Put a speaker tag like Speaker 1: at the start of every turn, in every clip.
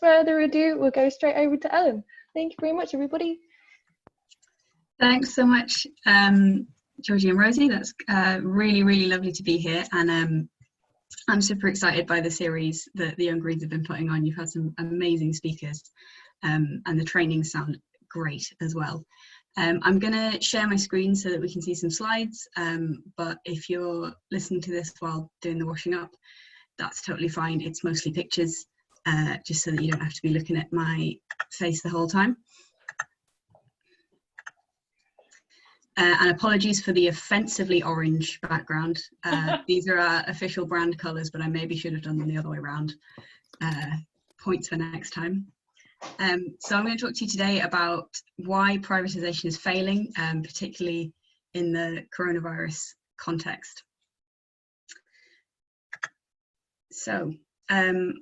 Speaker 1: further ado, we'll go straight over to Ellen. Thank you very much, everybody.
Speaker 2: Thanks so much, Georgie and Rosie. That's really, really lovely to be here. And I'm super excited by the series that the Young Greens have been putting on. You've had some amazing speakers and the trainings sound great as well. I'm going to share my screen so that we can see some slides, but if you're listening to this while doing the washing up, that's totally fine. It's mostly pictures, just so that you don't have to be looking at my face the whole time. And apologies for the offensively orange background. These are our official brand colours, but I maybe should have done them the other way around. Points for next time. So I'm going to talk to you today about why privatisation is failing, particularly in the coronavirus context. So I'm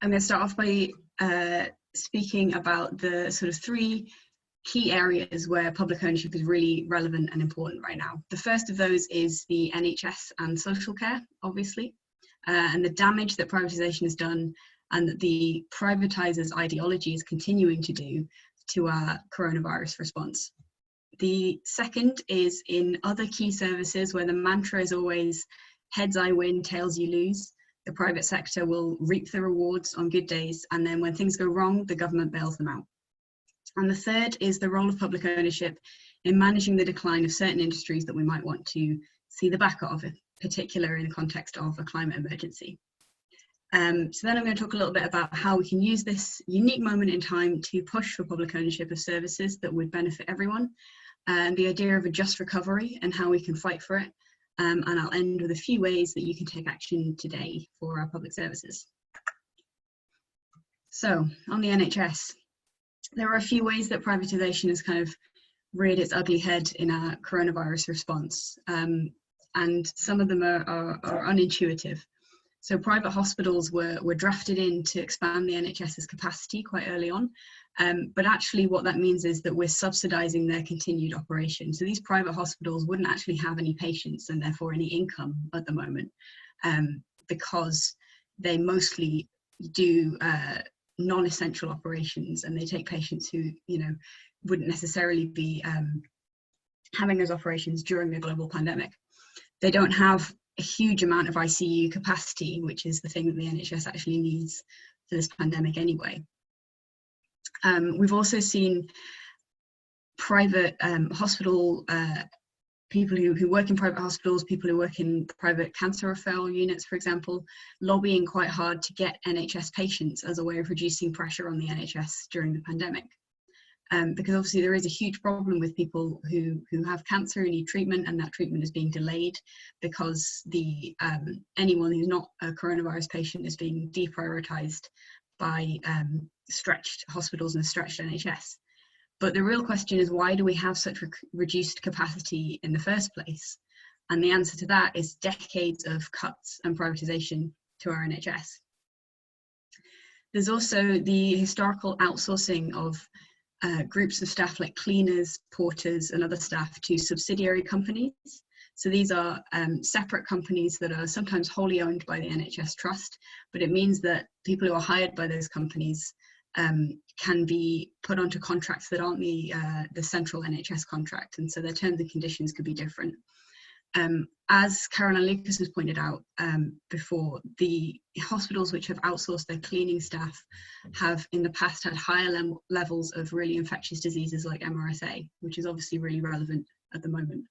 Speaker 2: going to start off by speaking about the sort of three key areas where public ownership is really relevant and important right now. The first of those is the NHS and social care, obviously, and the damage that privatisation has done and that the privatisers' ideology is continuing to do to our coronavirus response. The second is in other key services where the mantra is always heads I win, tails you lose. The private sector will reap the rewards on good days, and then when things go wrong, the government bails them out. And the third is the role of public ownership in managing the decline of certain industries that we might want to see the back of, in particular in the context of a climate emergency. So then I'm going to talk a little bit about how we can use this unique moment in time to push for public ownership of services that would benefit everyone, and the idea of a just recovery and how we can fight for it. And I'll end with a few ways that you can take action today for our public services. So on the NHS, there are a few ways that privatisation has kind of reared its ugly head in our coronavirus response, and some of them are unintuitive. So private hospitals were drafted in to expand the NHS's capacity quite early on, but actually what that means is that we're subsidising their continued operation. So these private hospitals wouldn't actually have any patients and therefore any income at the moment, because they mostly do non-essential operations, and they take patients who, you know, wouldn't necessarily be having those operations during a global pandemic. They don't have a huge amount of ICU capacity, which is the thing that the NHS actually needs for this pandemic anyway. We've also seen private hospital people who work in private hospitals, people who work in private cancer referral units, for example, lobbying quite hard to get NHS patients as a way of reducing pressure on the NHS during the pandemic. Because obviously there is a huge problem with people who have cancer and need treatment, and that treatment is being delayed because anyone who's not a coronavirus patient is being deprioritised by stretched hospitals and stretched NHS. But the real question is, why do we have such reduced capacity in the first place? And the answer to that is decades of cuts and privatisation to our NHS. There's also the historical outsourcing of groups of staff like cleaners, porters and other staff to subsidiary companies. So these are separate companies that are sometimes wholly owned by the NHS Trust, but it means that people who are hired by those companies can be put onto contracts that aren't the central NHS contract, and so their terms and conditions could be different. As Caroline Lucas has pointed out before, the hospitals which have outsourced their cleaning staff have in the past had higher levels of really infectious diseases like MRSA, which is obviously really relevant at the moment.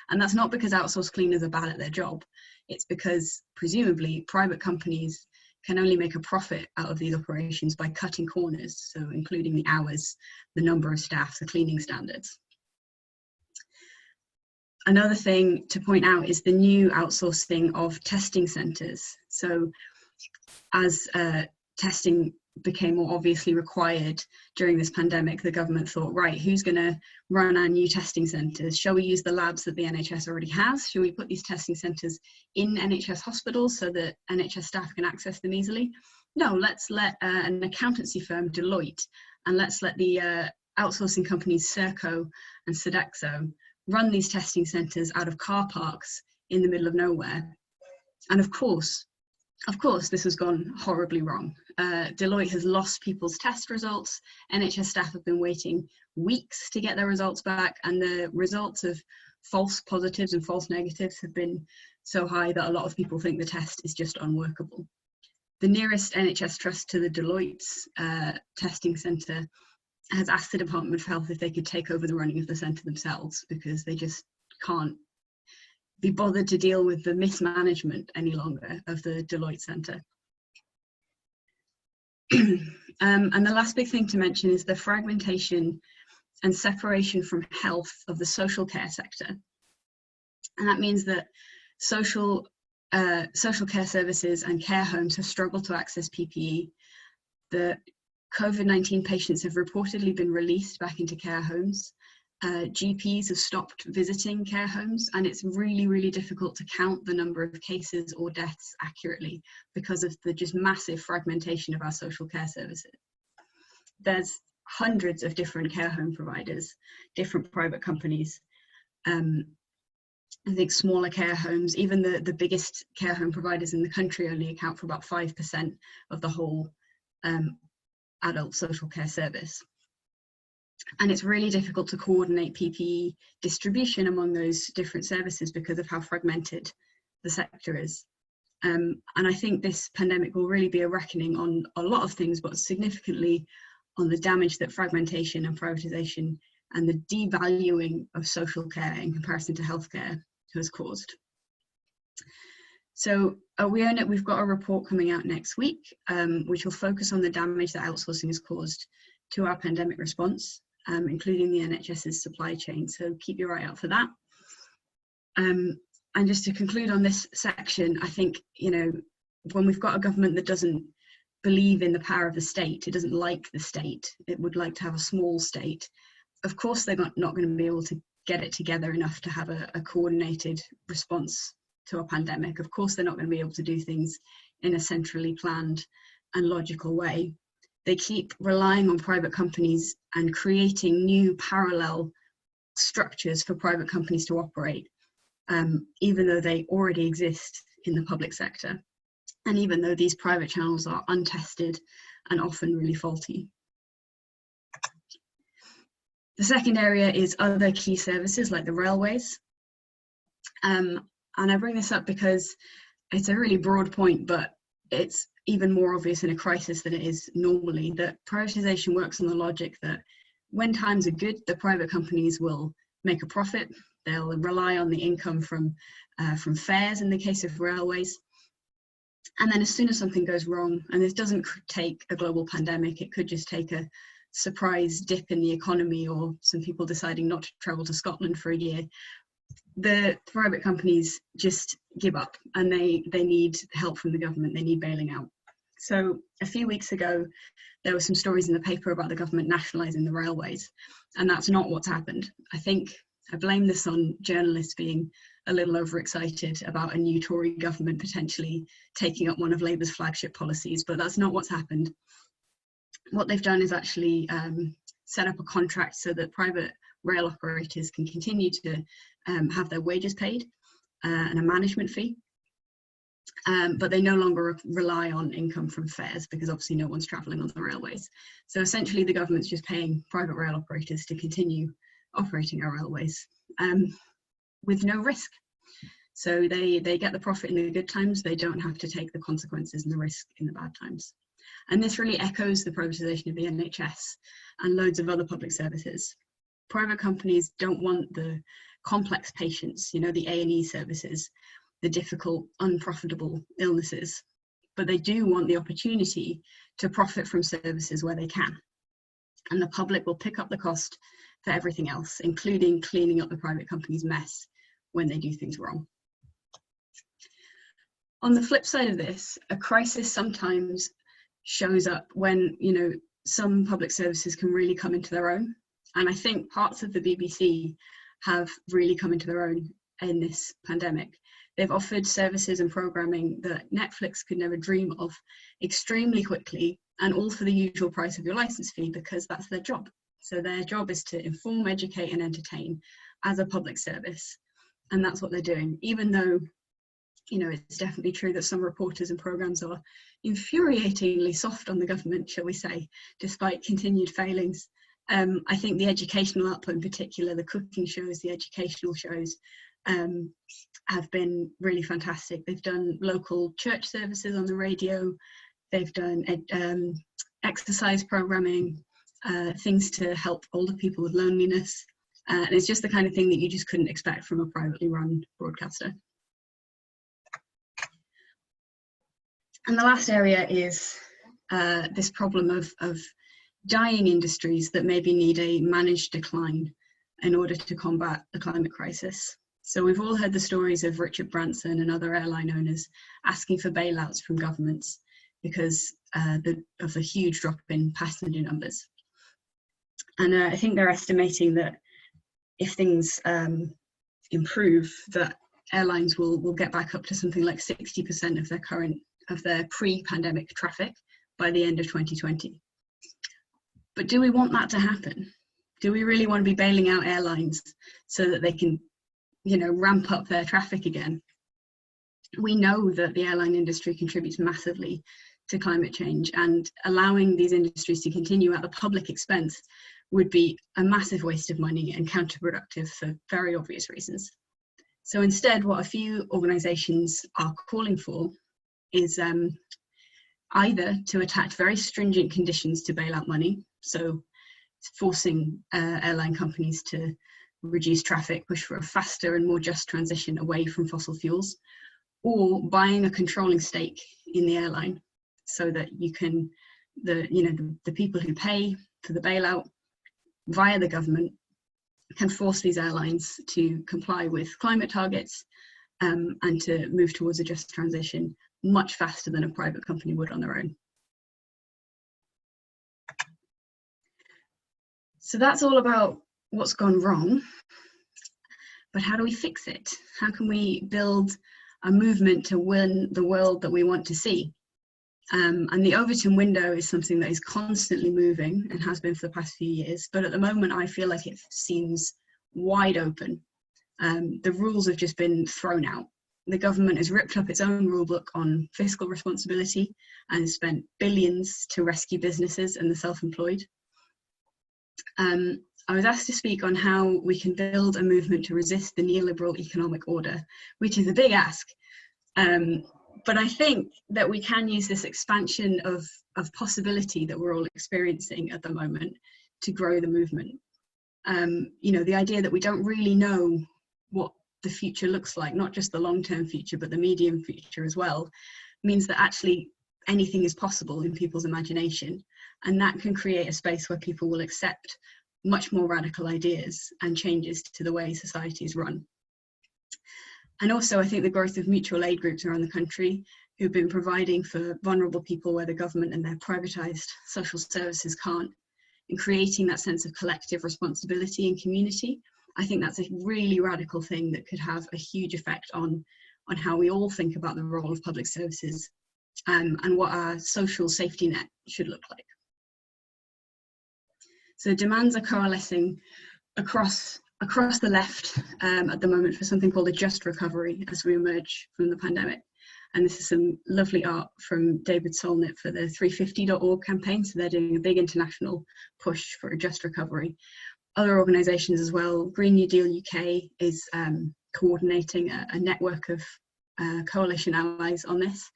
Speaker 2: And that's not because outsourced cleaners are bad at their job, it's because presumably private companies can only make a profit out of these operations by cutting corners, so including the hours, the number of staff, the cleaning standards. Another thing to point out is the new outsourcing of testing centres. So as testing became more obviously required during this pandemic, the government thought, right, who's going to run our new testing centres? Shall we use the labs that the NHS already has? Shall we put these testing centres in NHS hospitals so that NHS staff can access them easily? No, let's let an accountancy firm, Deloitte, and let's let the outsourcing companies Serco and Sodexo run these testing centres out of car parks in the middle of nowhere. And of course, Of course, this has gone horribly wrong. Deloitte has lost people's test results. NHS staff have been waiting weeks to get their results back, and the results of false positives and false negatives have been so high that a lot of people think the test is just unworkable. The nearest NHS trust to the Deloitte's testing centre has asked the Department of Health if they could take over the running of the centre themselves, because they just can't be bothered to deal with the mismanagement any longer of the Deloitte Centre. And the last big thing to mention is the fragmentation and separation from health of the social care sector. And that means that social care services and care homes have struggled to access PPE. The COVID-19 patients have reportedly been released back into care homes. GPs have stopped visiting care homes, and it's really, really difficult to count the number of cases or deaths accurately because of the just massive fragmentation of our social care services. There's hundreds of different care home providers, different private companies. I think smaller care homes, even the biggest care home providers in the country, only account for about 5% of the whole adult social care service. And it's really difficult to coordinate PPE distribution among those different services because of how fragmented the sector is. And I think this pandemic will really be a reckoning on a lot of things, but significantly on the damage that fragmentation and privatisation and the devaluing of social care in comparison to healthcare has caused. So We Own It, we've got a report coming out next week, which will focus on the damage that outsourcing has caused to our pandemic response, including the NHS's supply chain. So keep your eye out for that. And just to conclude on this section, I think, when we've got a government that doesn't believe in the power of the state, it doesn't like the state, it would like to have a small state, of course they're not going to be able to get it together enough to have a coordinated response to a pandemic. Of course they're not going to be able to do things in a centrally planned and logical way. They keep relying on private companies and creating new parallel structures for private companies to operate, even though they already exist in the public sector, and even though these private channels are untested and often really faulty. The second area is other key services like the railways. And I bring this up because it's a really broad point, but it's even more obvious in a crisis than it is normally, that privatisation works on the logic that when times are good, the private companies will make a profit. They'll rely on the income from fares in the case of railways. And then as soon as something goes wrong, and this doesn't take a global pandemic, it could just take a surprise dip in the economy or some people deciding not to travel to Scotland for a year, the private companies just give up and they need help from the government, they need bailing out. So a few weeks ago, there were some stories in the paper about the government nationalising the railways, and that's not what's happened. I think I blame this on journalists being a little overexcited about a new Tory government potentially taking up one of Labour's flagship policies, but that's not what's happened. What they've done is actually set up a contract so that private rail operators can continue to have their wages paid and a management fee, but they no longer rely on income from fares because obviously no one's travelling on the railways. So essentially the government's just paying private rail operators to continue operating our railways with no risk. So they get the profit in the good times, they don't have to take the consequences and the risk in the bad times. And this really echoes the privatisation of the NHS and loads of other public services. Private companies don't want the complex patients, the A&E services, the difficult, unprofitable illnesses, but they do want the opportunity to profit from services where they can. And the public will pick up the cost for everything else, including cleaning up the private company's mess when they do things wrong. On the flip side of this, a crisis sometimes shows up when, some public services can really come into their own. And I think parts of the BBC have really come into their own in this pandemic. They've offered services and programming that Netflix could never dream of extremely quickly, and all for the usual price of your license fee, because that's their job. So their job is to inform, educate and entertain as a public service. And that's what they're doing, even though you know, it's definitely true that some reporters and programmes are infuriatingly soft on the government, shall we say, despite continued failings. I think the educational output in particular, the cooking shows, the educational shows, have been really fantastic. They've done local church services on the radio, they've done exercise programming, things to help older people with loneliness, and it's just the kind of thing that you just couldn't expect from a privately run broadcaster. And the last area is this problem of dying industries that maybe need a managed decline in order to combat the climate crisis. So we've all heard the stories of Richard Branson and other airline owners asking for bailouts from governments because of the huge drop in passenger numbers. And I think they're estimating that if things improve, that airlines will get back up to something like 60% of their pre-pandemic traffic by the end of 2020. But do we want that to happen? Do we really want to be bailing out airlines so that they can, you know, ramp up their traffic again? We know that the airline industry contributes massively to climate change, and allowing these industries to continue at the public expense would be a massive waste of money and counterproductive for very obvious reasons. So instead, what a few organisations are calling for is either to attach very stringent conditions to bail out money, so forcing airline companies to reduce traffic, push for a faster and more just transition away from fossil fuels, or buying a controlling stake in the airline so that you can, the people who pay for the bailout via the government can force these airlines to comply with climate targets and to move towards a just transition much faster than a private company would on their own. So that's all about what's gone wrong, but how do we fix it? How can we build a movement to win the world that we want to see? And the Overton window is something that is constantly moving and has been for the past few years, but at the moment I feel like it seems wide open. The rules have just been thrown out. The government has ripped up its own rulebook on fiscal responsibility and has spent billions to rescue businesses and the self-employed. I was asked to speak on how we can build a movement to resist the neoliberal economic order, which is a big ask. But I think that we can use this expansion of possibility that we're all experiencing at the moment to grow the movement. You know, the idea that we don't really know what the future looks like, not just the long-term future, but the medium future as well, means that actually anything is possible in people's imagination. And that can create a space where people will accept much more radical ideas and changes to the way society is run. And also, I think the growth of mutual aid groups around the country who've been providing for vulnerable people where the government and their privatised social services can't, and creating that sense of collective responsibility and community, I think that's a really radical thing that could have a huge effect on how we all think about the role of public services and what our social safety net should look like. So demands are coalescing across the left at the moment for something called a just recovery as we emerge from the pandemic. And this is some lovely art from David Solnit for the 350.org campaign. So they're doing a big international push for a just recovery. Other organisations as well. Green New Deal UK is coordinating a network of coalition allies on this.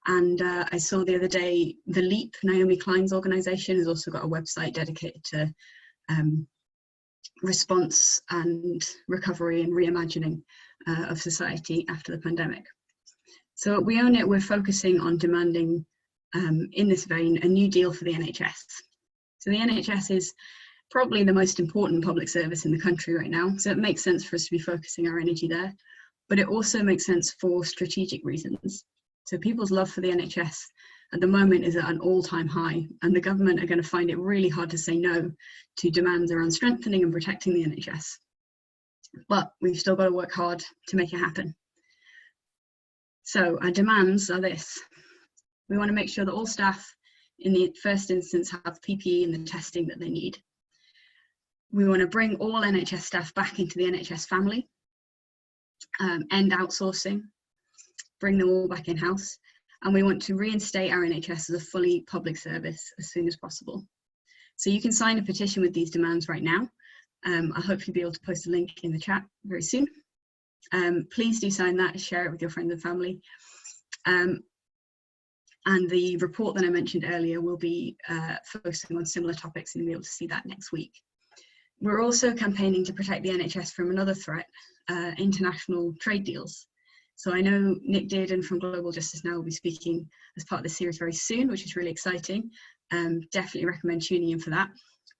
Speaker 2: And I saw the other day, The Leap, Naomi Klein's organisation, has also got a website dedicated to response and recovery and reimagining of society after the pandemic. So at We Own It, we're focusing on demanding, in this vein, a new deal for the NHS. So the NHS is probably the most important public service in the country right now, so it makes sense for us to be focusing our energy there, but it also makes sense for strategic reasons. So people's love for the NHS at the moment is at an all-time high, and the government are going to find it really hard to say no to demands around strengthening and protecting the NHS. But we've still got to work hard to make it happen. So our demands are this. We want to make sure that all staff in the first instance have PPE and the testing that they need. We want to bring all NHS staff back into the NHS family, end outsourcing, bring them all back in-house, and we want to reinstate our NHS as a fully public service as soon as possible. So you can sign a petition with these demands right now. I'll hopefully be able to post a link in the chat very soon. Please do sign that, share it with your friends and family. And the report that I mentioned earlier will be focusing on similar topics, and you'll be able to see that next week. We're also campaigning to protect the NHS from another threat, international trade deals. So I know Nick Dearden from Global Justice Now will be speaking as part of this series very soon, which is really exciting. Definitely recommend tuning in for that.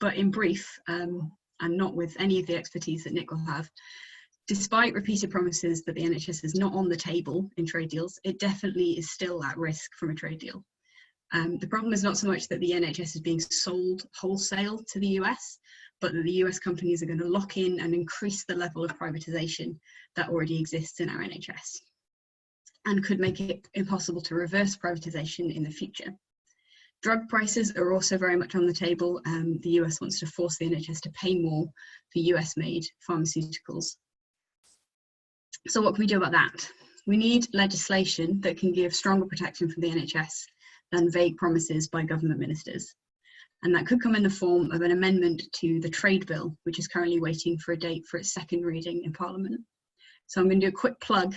Speaker 2: But in brief, and not with any of the expertise that Nick will have, despite repeated promises that the NHS is not on the table in trade deals, it definitely is still at risk from a trade deal. The problem is not so much that the NHS is being sold wholesale to the US, but that the US companies are going to lock in and increase the level of privatisation that already exists in our NHS, and could make it impossible to reverse privatisation in the future. Drug prices are also very much on the table. The US wants to force the NHS to pay more for US-made pharmaceuticals. So what can we do about that? We need legislation that can give stronger protection for the NHS than vague promises by government ministers. And that could come in the form of an amendment to the trade bill, which is currently waiting for a date for its second reading in Parliament. So I'm going to do a quick plug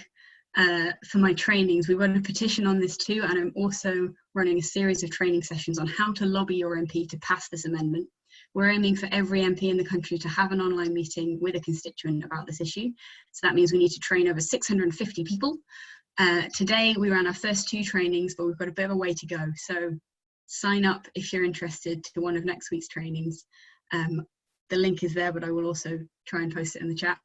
Speaker 2: for my trainings. We've got a petition on this too, and I'm also running a series of training sessions on how to lobby your MP to pass this amendment. We're aiming for every MP in the country to have an online meeting with a constituent about this issue. So that means we need to train over 650 people. Today we ran our first 2 trainings, but we've got a bit of a way to go. So sign up if you're interested to one of next week's trainings. The link is there, but I will also try and post it in the chat.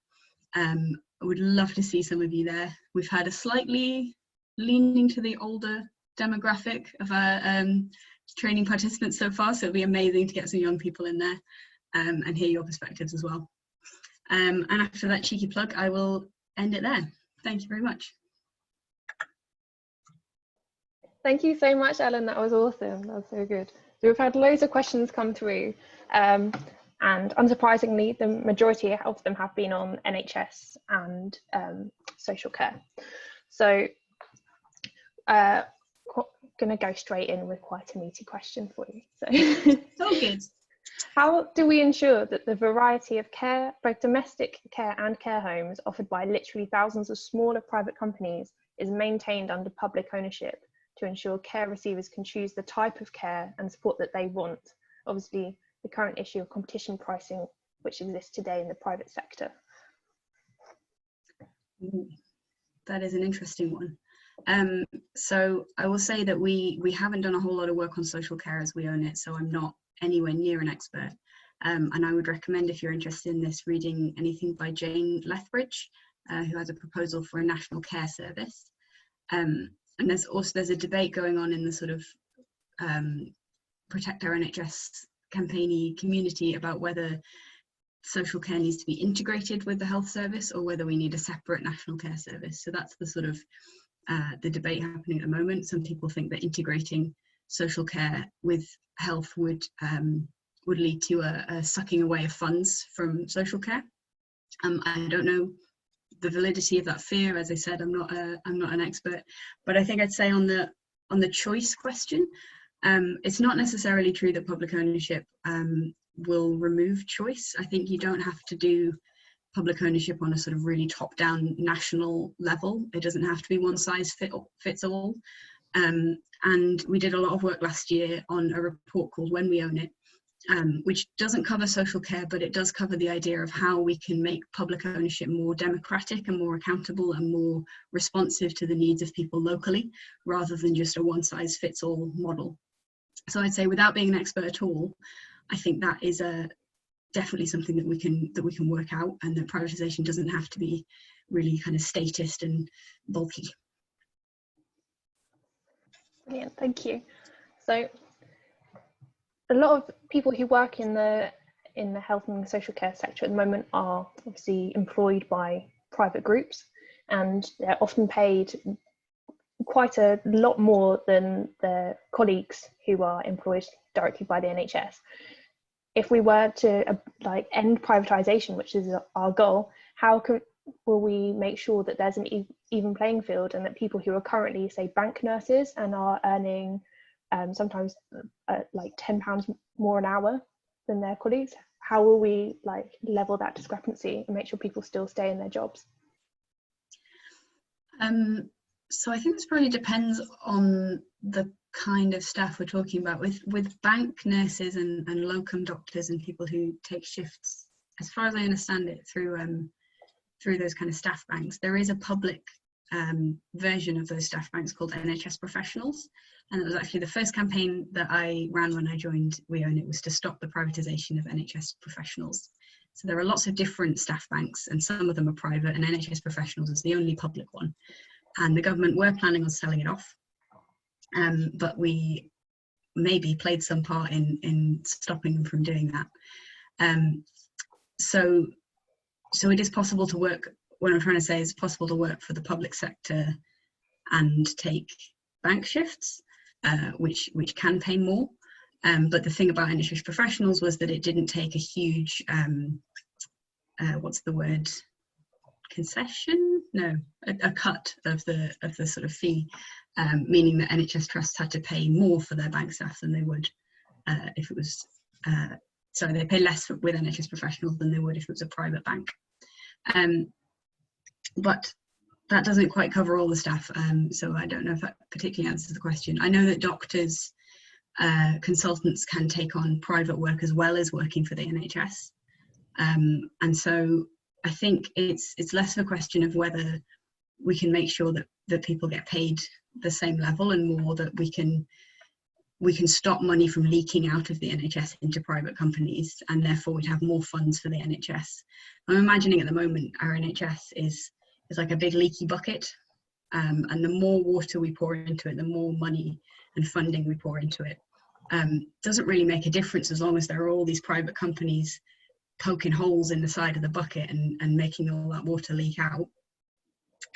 Speaker 2: I would love to see some of you there. We've had a slightly leaning to the older demographic of our training participants so far, so it'll be amazing to get some young people in there and hear your perspectives as well. And after that cheeky plug, I will end it there. Thank you very much.
Speaker 1: Thank you so much, Ellen. That was awesome. That was so good. So we've had loads of questions come through, and unsurprisingly, the majority of them have been on NHS and social care. So going to go straight in with quite a meaty question for you. So,
Speaker 2: Oh, good.
Speaker 1: How do we ensure that the variety of care, both domestic care and care homes, offered by literally thousands of smaller private companies is maintained under public ownership to ensure care receivers can choose the type of care and support that they want? Obviously, the current issue of competition pricing, which exists today in the private sector.
Speaker 2: That is an interesting one. So I will say that we haven't done a whole lot of work on social care as we own it, so I'm not anywhere near an expert. And I would recommend, if you're interested in this, reading anything by Jane Lethbridge, who has a proposal for a national care service. And there's a debate going on in the sort of Protect Our NHS campaign-y community about whether social care needs to be integrated with the health service or whether we need a separate national care service. So that's the sort of the debate happening at the moment. Some people think that integrating social care with health would lead to a sucking away of funds from social care. I don't know the validity of that fear. As I said, I'm not an expert, but I think I'd say on the choice question, it's not necessarily true that public ownership will remove choice. I think you don't have to do public ownership on a sort of really top-down national level. It doesn't have to be one size fits all. And we did a lot of work last year on a report called When We Own It, which doesn't cover social care, but it does cover the idea of how we can make public ownership more democratic and more accountable and more responsive to the needs of people locally, rather than just a one-size-fits-all model. So I'd say, without being an expert at all, I think that is definitely something that we can work out, and that privatisation doesn't have to be really kind of statist and bulky.
Speaker 1: Brilliant, thank you. So a lot of people who work in the health and social care sector at the moment are obviously employed by private groups, and they're often paid quite a lot more than their colleagues who are employed directly by the NHS. If we were to end privatisation, which is our goal, how will we make sure that there's an even playing field, and that people who are currently, say, bank nurses and are earning sometimes like £10 more an hour than their colleagues, how will we like level that discrepancy and make sure people still stay in their jobs?
Speaker 2: So I think this probably depends on the kind of staff we're talking about. With bank nurses and locum doctors and people who take shifts, as far as I understand it, through those kind of staff banks, there is a public version of those staff banks called NHS Professionals, and it was actually the first campaign that I ran when I joined We Own It, was to stop the privatisation of NHS Professionals. So there are lots of different staff banks, and some of them are private, and NHS Professionals is the only public one. And the government were planning on selling it off, but we maybe played some part in stopping them from doing that. So it is possible to work, what I'm trying to say is possible to work for the public sector and take bank shifts, which can pay more. But the thing about NHS Professionals was that it didn't take a huge, what's the word? Concession? No, a cut of the sort of fee, meaning that NHS trusts had to pay more for their bank staff than they would if it was, sorry, they pay less with NHS Professionals than they would if it was a private bank. But that doesn't quite cover all the staff, so I don't know if that particularly answers the question. I know that doctors, consultants can take on private work as well as working for the NHS, and so I think it's less of a question of whether we can make sure that people get paid the same level, and more that we can stop money from leaking out of the NHS into private companies, and therefore we'd have more funds for the NHS. I'm imagining at the moment our NHS is like a big leaky bucket, and the more water we pour into it, the more money and funding we pour into it. Doesn't really make a difference as long as there are all these private companies poking holes in the side of the bucket and making all that water leak out.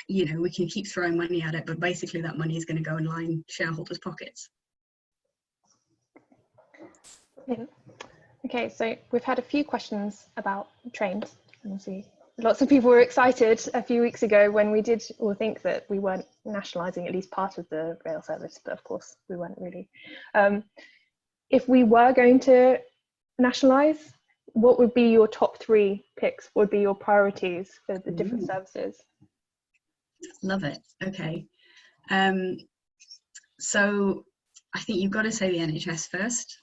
Speaker 2: You know, we can keep throwing money at it, but basically that money is going to go and line shareholders' pockets.
Speaker 1: Yeah. Okay, so we've had a few questions about trains. And see, lots of people were excited a few weeks ago when we did all think that we weren't nationalising at least part of the rail service, but of course we weren't really. If we were going to nationalise, what would be your top 3 picks? What would be your priorities for the different services?
Speaker 2: Love it. Okay. So I think you've got to say the NHS first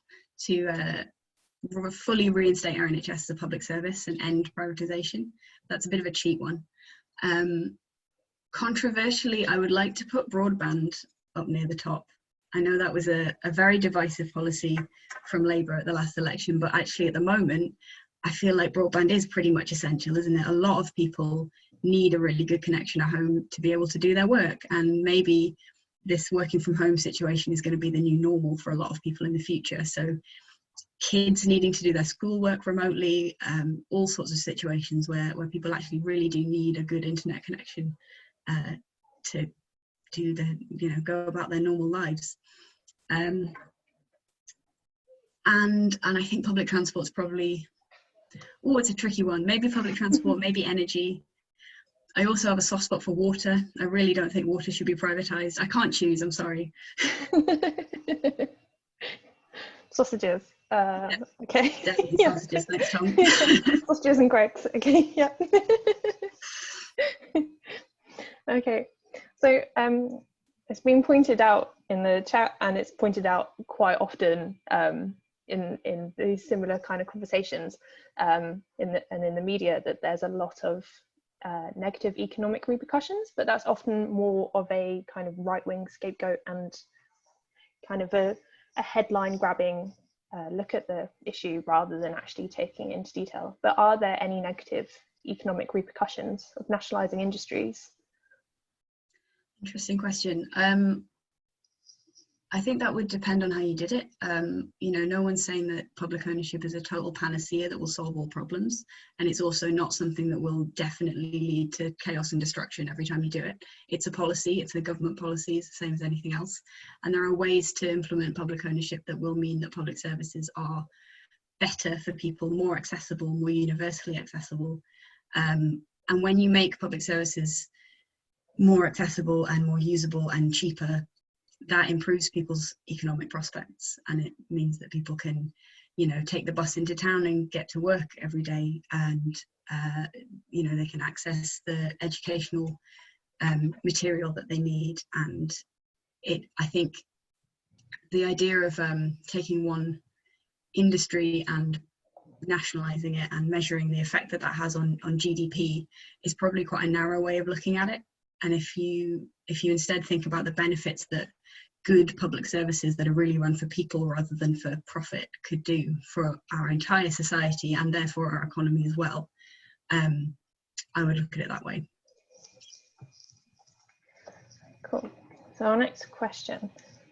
Speaker 2: to fully reinstate our NHS as a public service and end privatisation. That's a bit of a cheat one. Controversially, I would like to put broadband up near the top. I know that was a very divisive policy from Labour at the last election, but actually at the moment, I feel like broadband is pretty much essential, isn't it? A lot of people need a really good connection at home to be able to do their work, and maybe this working from home situation is going to be the new normal for a lot of people in the future. So kids needing to do their schoolwork remotely, all sorts of situations where people actually really do need a good internet connection to do go about their normal lives. And I think public transport's probably, it's a tricky one. Maybe public transport, maybe energy. I also have a soft spot for water. I really don't think water should be privatised. I can't choose, I'm sorry.
Speaker 1: Sausages.
Speaker 2: Yeah.
Speaker 1: Okay.
Speaker 2: Definitely
Speaker 1: Yeah.
Speaker 2: sausages next time.
Speaker 1: Sausages and Greggs. Okay. Yeah. Okay. So it's been pointed out in the chat, and it's pointed out quite often in these similar kind of conversations in the media, that there's a lot of negative economic repercussions, but that's often more of a kind of right-wing scapegoat and kind of a headline grabbing look at the issue rather than actually taking it into detail. But are there any negative economic repercussions of nationalising industries?
Speaker 2: Interesting question. I think that would depend on how you did it. No one's saying that public ownership is a total panacea that will solve all problems, and it's also not something that will definitely lead to chaos and destruction every time you do it. It's a policy, it's a government policy, it's the same as anything else, and there are ways to implement public ownership that will mean that public services are better for people, more accessible, more universally accessible, And when you make public services more accessible and more usable and cheaper, that improves people's economic prospects, and it means that people can, you know, take the bus into town and get to work every day, and you know, they can access the educational material that they need. And I think the idea of taking one industry and nationalizing it and measuring the effect that that has on GDP is probably quite a narrow way of looking at it. And if you instead think about the benefits that good public services that are really run for people rather than for profit could do for our entire society and therefore our economy as well, I would look at it that way.
Speaker 1: Cool. So our next question: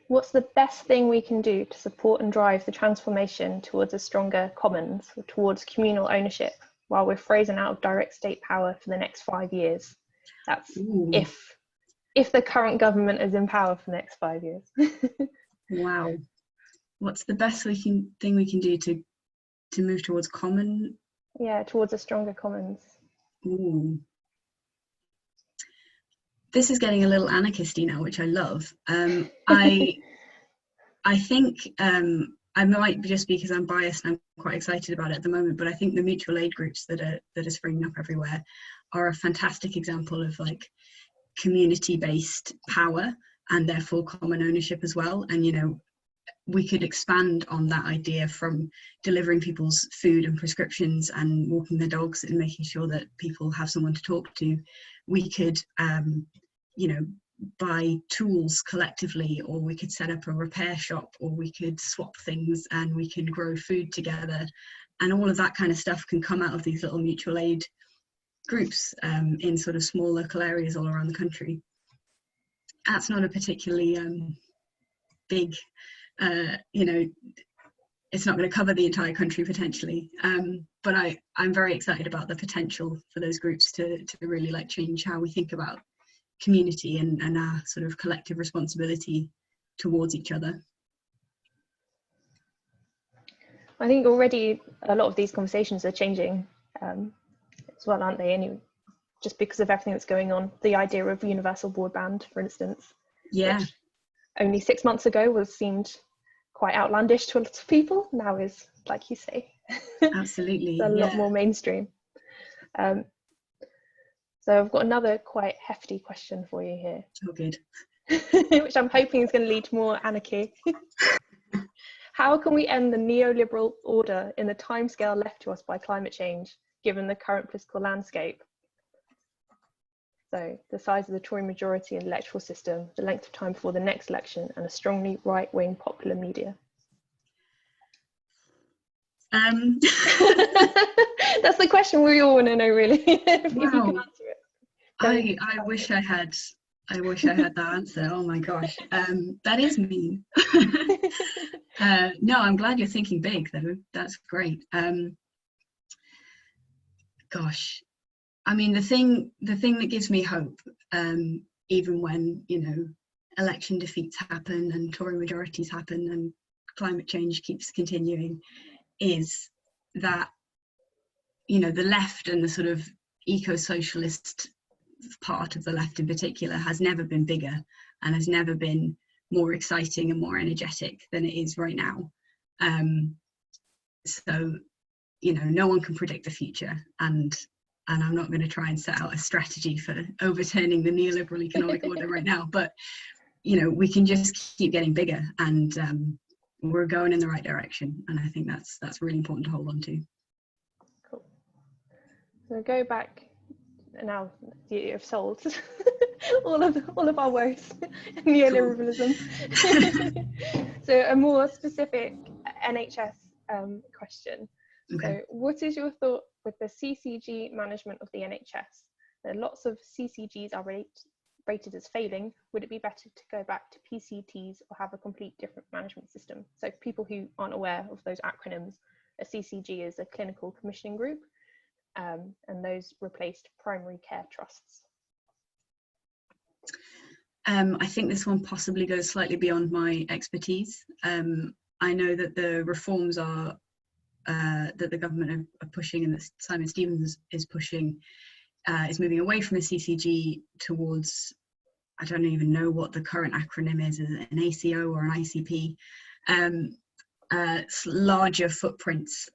Speaker 1: what's the best thing we can do to support and drive the transformation towards a stronger commons, or towards communal ownership, while we're frozen out of direct state power for the next 5 years? That's
Speaker 2: Ooh.
Speaker 1: if the current government is in power for the next 5 years.
Speaker 2: Wow. What's the best thing we can do to move towards common?
Speaker 1: Yeah, towards a stronger commons.
Speaker 2: Ooh. This is getting a little anarchisty now, which I love. I think I might just because I'm biased and I'm quite excited about it at the moment, but I think the mutual aid groups that are springing up everywhere are a fantastic example of like community-based power and therefore common ownership as well. And you know, we could expand on that idea from delivering people's food and prescriptions and walking their dogs and making sure that people have someone to talk to. We could you know, buy tools collectively, or we could set up a repair shop, or we could swap things and we can grow food together, and all of that kind of stuff can come out of these little mutual aid groups in sort of small local areas all around the country. That's not a particularly big, you know, it's not going to cover the entire country potentially, but I'm very excited about the potential for those groups to really like change how we think about community and our sort of collective responsibility towards each other.
Speaker 1: I think already a lot of these conversations are changing as well, aren't they? Anyway, just because of everything that's going on. The idea of universal broadband, for instance,
Speaker 2: yeah,
Speaker 1: which only 6 months ago seemed quite outlandish to a lot of people, now is, like you say,
Speaker 2: absolutely
Speaker 1: a lot more mainstream. So I've got another quite hefty question for you here.
Speaker 2: Oh, good.
Speaker 1: Which I'm hoping is going to lead to more anarchy. How can we end the neoliberal order in the timescale left to us by climate change, given the current political landscape? So the size of the Tory majority in the electoral system, the length of time before the next election, and a strongly right-wing popular media. That's the question we all want to know, really. If you can answer it.
Speaker 2: I wish I had that answer. Oh my gosh, that is mean. No, I'm glad you're thinking big though. That's great. Gosh, I mean, the thing that gives me hope, even when, you know, election defeats happen and Tory majorities happen and climate change keeps continuing, is that, you know, the left and the sort of eco-socialist part of the left in particular has never been bigger and has never been more exciting and more energetic than it is right now. So, you know, no one can predict the future, and I'm not going to try and set out a strategy for overturning the neoliberal economic order right now, but, you know, we can just keep getting bigger, and we're going in the right direction, and I think that's really important to hold on to.
Speaker 1: Cool. So go back now. You've solved all of our woes, neoliberalism. So a more specific NHS question.
Speaker 2: Okay.
Speaker 1: So what is your thought with the CCG management of the NHS? There are lots of CCGs are rated as failing. Would it be better to go back to PCTs or have a complete different management system? So for people who aren't aware of those acronyms, a CCG is a clinical commissioning group, and those replaced primary care trusts.
Speaker 2: I think this one possibly goes slightly beyond my expertise. I know that the reforms are that the government are pushing and that Simon Stevens is pushing is moving away from a CCG towards, I don't even know what the current acronym is it an ACO or an ICP, larger footprints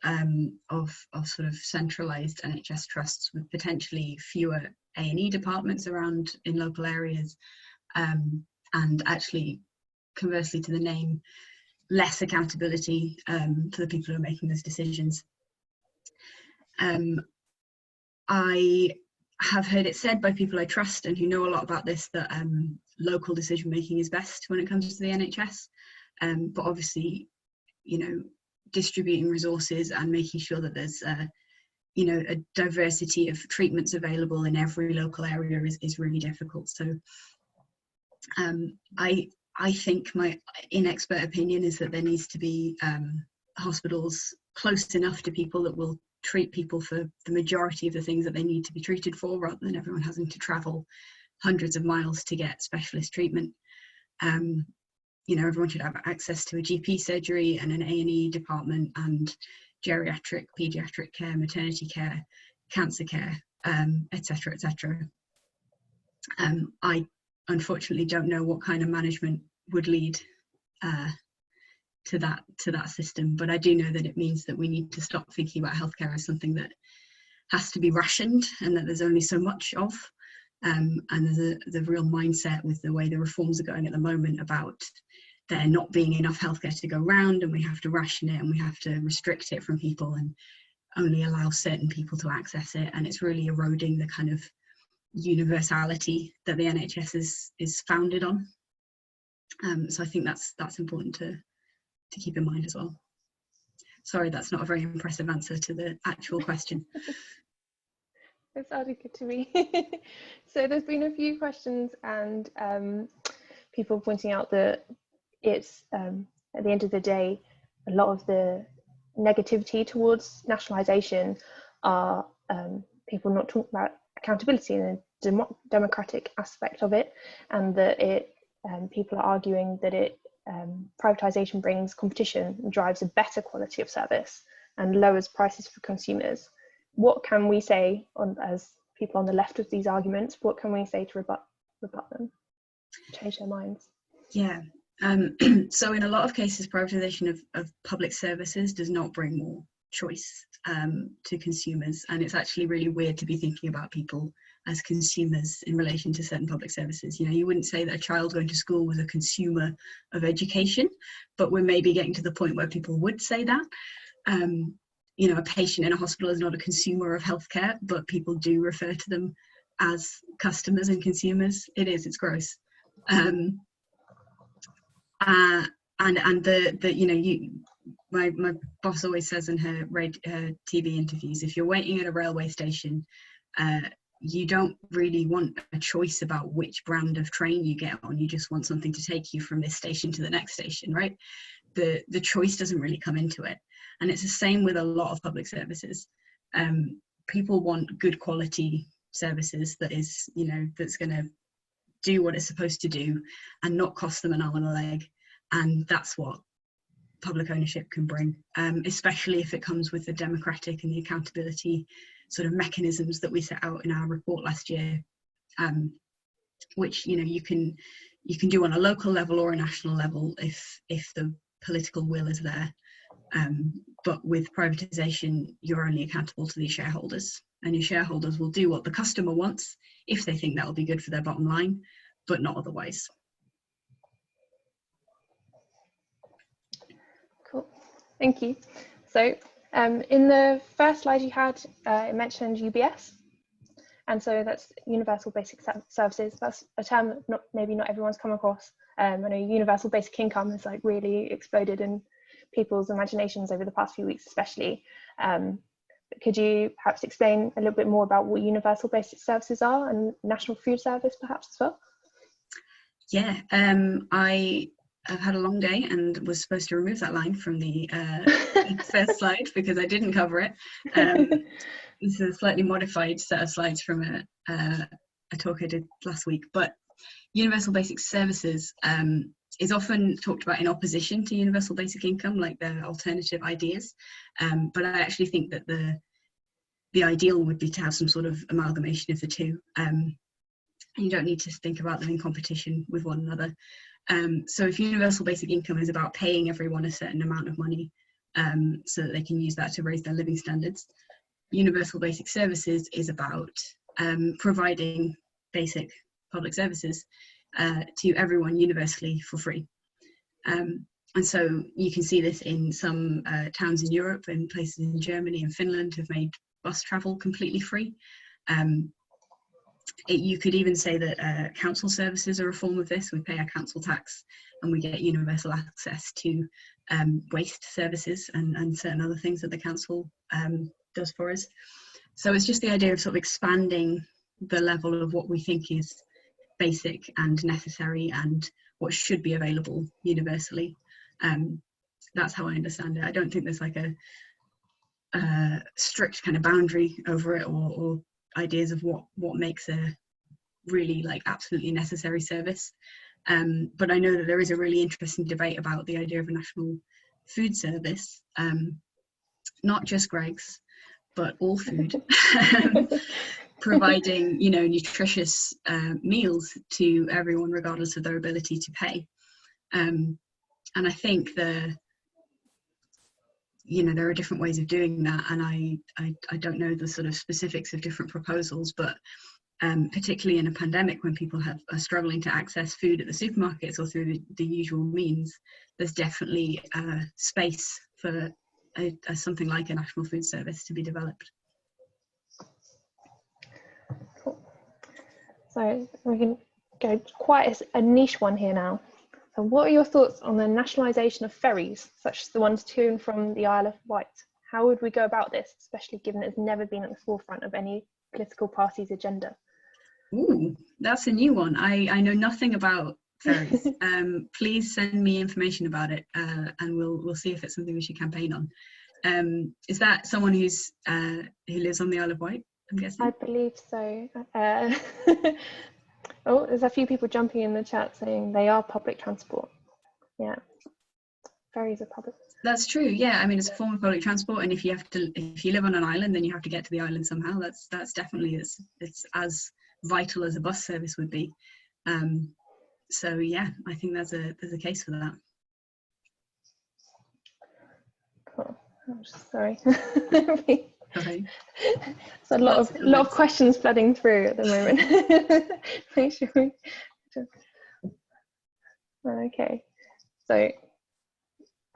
Speaker 2: of sort of centralised NHS trusts with potentially fewer A&E departments around in local areas, and actually, conversely to the name, less accountability for the people who are making those decisions. I have heard it said by people I trust and who know a lot about this that local decision making is best when it comes to the NHS, but obviously, you know, distributing resources and making sure that there's you know, a diversity of treatments available in every local area is really difficult. So I think my inexpert opinion is that there needs to be hospitals close enough to people that will treat people for the majority of the things that they need to be treated for, rather than everyone having to travel hundreds of miles to get specialist treatment. You know, everyone should have access to a GP surgery and an A&E department and geriatric, paediatric care, maternity care, cancer care, etc., etc. I unfortunately don't know what kind of management would lead to that system, but I do know that it means that we need to stop thinking about healthcare as something that has to be rationed and that there's only so much of, and there's a real mindset with the way the reforms are going at the moment about there not being enough healthcare to go around, and we have to ration it and we have to restrict it from people and only allow certain people to access it, and it's really eroding the kind of universality that the NHS is founded on. So I think that's important to keep in mind as well. Sorry, that's not a very impressive answer to the actual question.
Speaker 1: It sounded good to me. So there's been a few questions and people pointing out that it's at the end of the day, a lot of the negativity towards nationalisation are people not talking about accountability and the democratic aspect of it, and that it people are arguing that it privatisation brings competition and drives a better quality of service and lowers prices for consumers. What can we say as people on the left of these arguments? What can we say to rebut them, change their minds?
Speaker 2: Yeah. So in a lot of cases, privatisation of public services does not bring more choice to consumers, and it's actually really weird to be thinking about people as consumers in relation to certain public services. You know, you wouldn't say that a child going to school was a consumer of education, but we're maybe getting to the point where people would say that. You know, a patient in a hospital is not a consumer of healthcare, but people do refer to them as customers and consumers. It's gross. And you know, my boss always says in her TV interviews, if you're waiting at a railway station, you don't really want a choice about which brand of train you get on. You just want something to take you from this station to the next station, right? The choice doesn't really come into it. And it's the same with a lot of public services. People want good quality services that is, you know, that's going to do what it's supposed to do and not cost them an arm and a leg. And that's what public ownership can bring, especially if it comes with the democratic and the accountability sort of mechanisms that we set out in our report last year, which, you know, you can do on a local level or a national level if the political will is there. But with privatisation, you're only accountable to the shareholders, and your shareholders will do what the customer wants if they think that will be good for their bottom line, but not otherwise.
Speaker 1: Cool, thank you. So in the first slide you had, it mentioned UBS, and so that's Universal Basic Services. That's a term that maybe not everyone's come across. I know Universal Basic Income has like really exploded in people's imaginations over the past few weeks, especially. Could you perhaps explain a little bit more about what Universal Basic Services are, and National Food Service perhaps as well? Yeah,
Speaker 2: I've had a long day and was supposed to remove that line from the first slide because I didn't cover it. This is a slightly modified set of slides from a talk I did last week. But Universal Basic Services is often talked about in opposition to Universal Basic Income, like the alternative ideas. But I actually think that the ideal would be to have some sort of amalgamation of the two. And you don't need to think about them in competition with one another. So if universal basic income is about paying everyone a certain amount of money so that they can use that to raise their living standards, universal basic services is about providing basic public services to everyone universally for free. And so you can see this in some towns in Europe, and places in Germany and Finland have made bus travel completely free. You could even say that council services are a form of this. We pay our council tax and we get universal access to waste services and certain other things that the council does for us. So it's just the idea of sort of expanding the level of what we think is basic and necessary and what should be available universally. That's how I understand it. I don't think there's like a strict kind of boundary over it, or ideas of what makes a really like absolutely necessary service. But I know that there is a really interesting debate about the idea of a national food service, not just Greggs, but all food, providing, you know, nutritious meals to everyone regardless of their ability to pay. And I think you know, there are different ways of doing that, and I don't know the sort of specifics of different proposals, but particularly in a pandemic when people are struggling to access food at the supermarkets or through the usual means, there's definitely space for something like a national food service to be developed.
Speaker 1: Cool. So we can go quite a niche one here now. So what are your thoughts on the nationalisation of ferries, such as the ones to and from the Isle of Wight? How would we go about this, especially given it's never been at the forefront of any political party's agenda?
Speaker 2: Ooh, that's a new one. I know nothing about ferries. Please send me information about it, and we'll see if it's something we should campaign on. Is that someone who lives on the Isle of Wight, I'm guessing?
Speaker 1: I believe so. Oh, there's a few people jumping in the chat saying they are public transport. Yeah, ferries are public.
Speaker 2: That's true. Yeah, I mean, it's a form of public transport, and if you live on an island, then you have to get to the island somehow. That's definitely it's as vital as a bus service would be. So yeah, I think there's a case for that.
Speaker 1: Cool. I'm just sorry.
Speaker 2: Okay.
Speaker 1: So a lot of questions flooding through at the moment. Make sure we just... Okay. So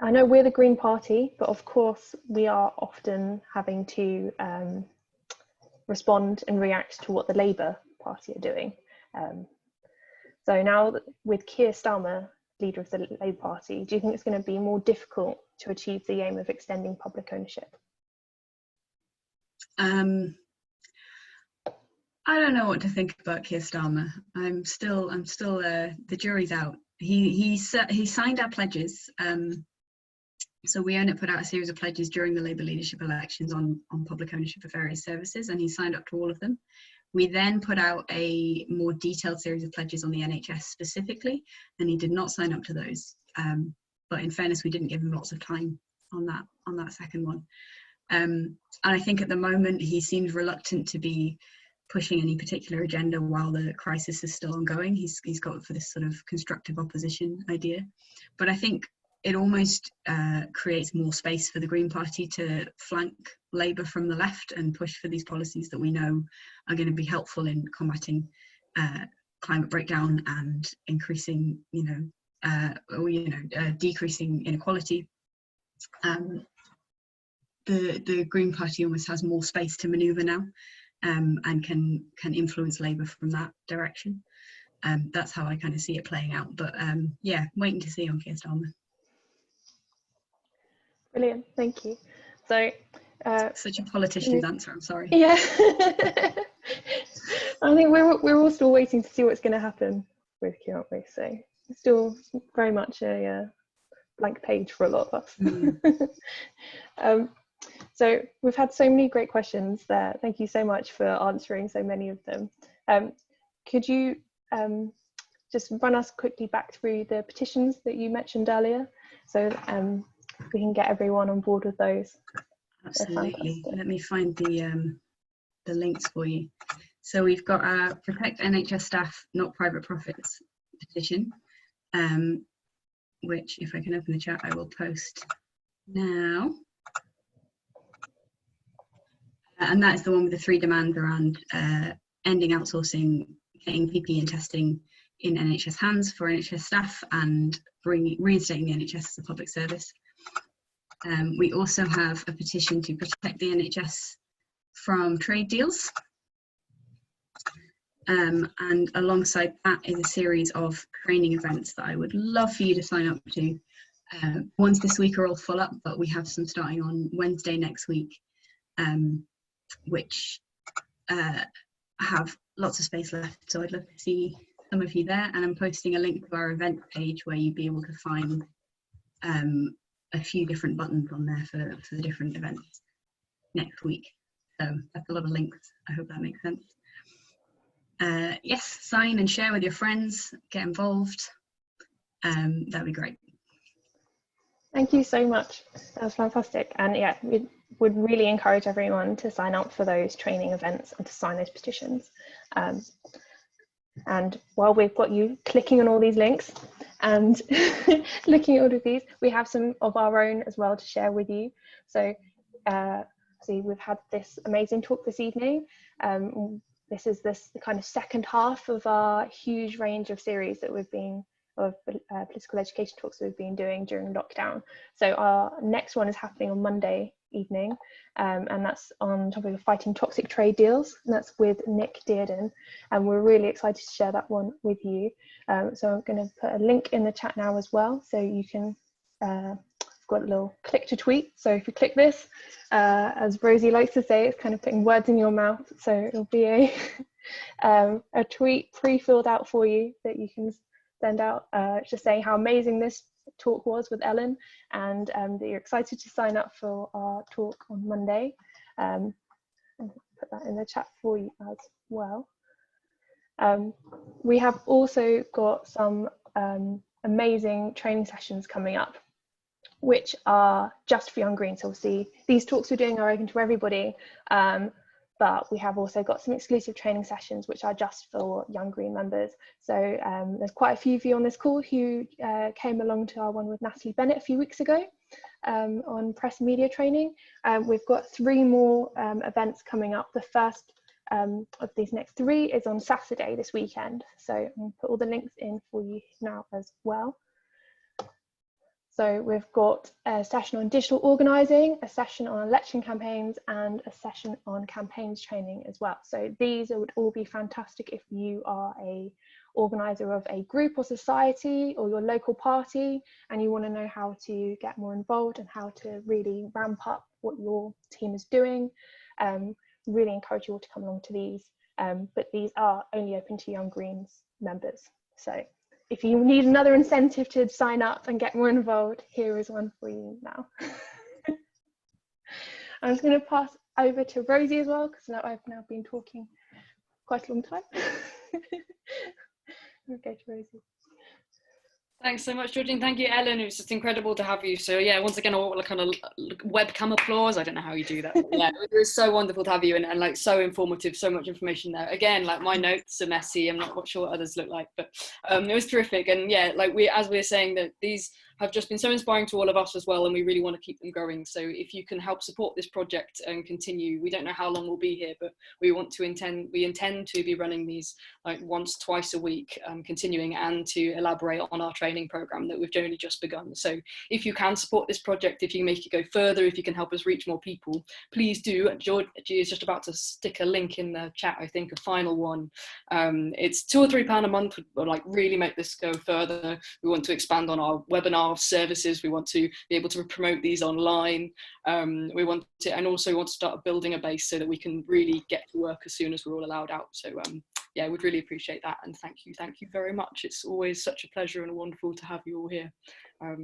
Speaker 1: I know we're the Green Party, but of course we are often having to respond and react to what the Labour Party are doing. So now with Keir Starmer, leader of the Labour Party, do you think it's going to be more difficult to achieve the aim of extending public ownership?
Speaker 2: I don't know what to think about Keir Starmer. I'm still the jury's out. He signed our pledges. So we put out a series of pledges during the Labour leadership elections on public ownership of various services, and he signed up to all of them. We then put out a more detailed series of pledges on the NHS specifically, and he did not sign up to those. But in fairness, we didn't give him lots of time on that second one. And I think at the moment he seems reluctant to be pushing any particular agenda while the crisis is still ongoing. He's got for this sort of constructive opposition idea. But I think it almost creates more space for the Green Party to flank Labour from the left and push for these policies that we know are going to be helpful in combating climate breakdown and increasing, decreasing inequality. The Green Party almost has more space to manoeuvre now, and can influence Labour from that direction. That's how I kind of see it playing out. But yeah, waiting to see on Keir Starmer.
Speaker 1: Brilliant, thank you. So
Speaker 2: such a politician's answer, I'm sorry.
Speaker 1: Yeah. I think we're all still waiting to see what's going to happen with Keir, aren't we? So it's still very much a blank page for a lot of us. So we've had so many great questions there. Thank you so much for answering so many of them. Could you just run us quickly back through the petitions that you mentioned earlier, so we can get everyone on board with those?
Speaker 2: Absolutely. Let me find the the links for you. So we've got our Protect NHS Staff, Not Private Profits petition, which, if I can open the chat, I will post now. And that is the one with the 3 demands around ending outsourcing, getting PPE and testing in NHS hands for NHS staff, and reinstating the NHS as a public service. We also have a petition to protect the NHS from trade deals. And alongside that is a series of training events that I would love for you to sign up to. Ones this week are all full up, but we have some starting on Wednesday next week, which have lots of space left. So I'd love to see some of you there. And I'm posting a link to our event page where you'd be able to find a few different buttons on there for the different events next week. So that's a lot of links. I hope that makes sense. Yes, sign and share with your friends, get involved. That'd be great.
Speaker 1: Thank you so much. That was fantastic. And yeah, we would really encourage everyone to sign up for those training events and to sign those petitions. And while we've got you clicking on all these links and looking at all of these, we have some of our own as well to share with you. So see, we've had this amazing talk this evening. This is the kind of second half of our huge range of series that we've been political education talks we've been doing during lockdown. So our next one is happening on Monday evening, and that's on topic of fighting toxic trade deals, and that's with Nick Dearden, and we're really excited to share that one with you. So I'm going to put a link in the chat now as well, so you can I've got a little click to tweet, so if you click this, as Rosie likes to say, it's kind of putting words in your mouth, so it'll be a tweet pre-filled out for you that you can send out, just saying how amazing this talk was with Ellen, and that you're excited to sign up for our talk on Monday. And put that in the chat for you as well. We have also got some amazing training sessions coming up, which are just for Young Green. So obviously these talks we're doing are open to everybody, but we have also got some exclusive training sessions which are just for Young Green members. So there's quite a few of you on this call who came along to our one with Natalie Bennett a few weeks ago on press and media training. We've got 3 more events coming up. The first of these next 3 is on Saturday this weekend. So I'm going to put all the links in for you now as well. So we've got a session on digital organising, a session on election campaigns, and a session on campaigns training as well. So these would all be fantastic if you are a organiser of a group or society or your local party and you want to know how to get more involved and how to really ramp up what your team is doing. Really encourage you all to come along to these, but these are only open to Young Greens members. So if you need another incentive to sign up and get more involved, here is one for you now. I'm just going to pass over to Rosie as well, because I've now been talking quite a long time. Okay, to Rosie.
Speaker 3: Thanks so much, Georgine. Thank you, Ellen. It was just incredible to have you. So yeah, once again, all kind of webcam applause. I don't know how you do that. Yeah, it was so wonderful to have you, and like so informative, so much information there. Again, like my notes are messy. I'm not sure what others look like, but it was terrific. And yeah, like as we were saying, that these have just been so inspiring to all of us as well, and we really want to keep them going. So if you can help support this project and continue, we don't know how long we'll be here, but we intend to be running these like once, twice a week, continuing, and to elaborate on our training program that we've only just begun. So if you can support this project, if you can make it go further, if you can help us reach more people, please do. Georgie is just about to stick a link in the chat, I think, a final one. It's £2 or £3 a month. We'll like really make this go further. We want to expand on our webinar services. We want to be able to promote these online. We want to, and also we want to start building a base so that we can really get to work as soon as we're all allowed out. So yeah, we'd really appreciate that, and thank you very much. It's always such a pleasure and wonderful to have you all here.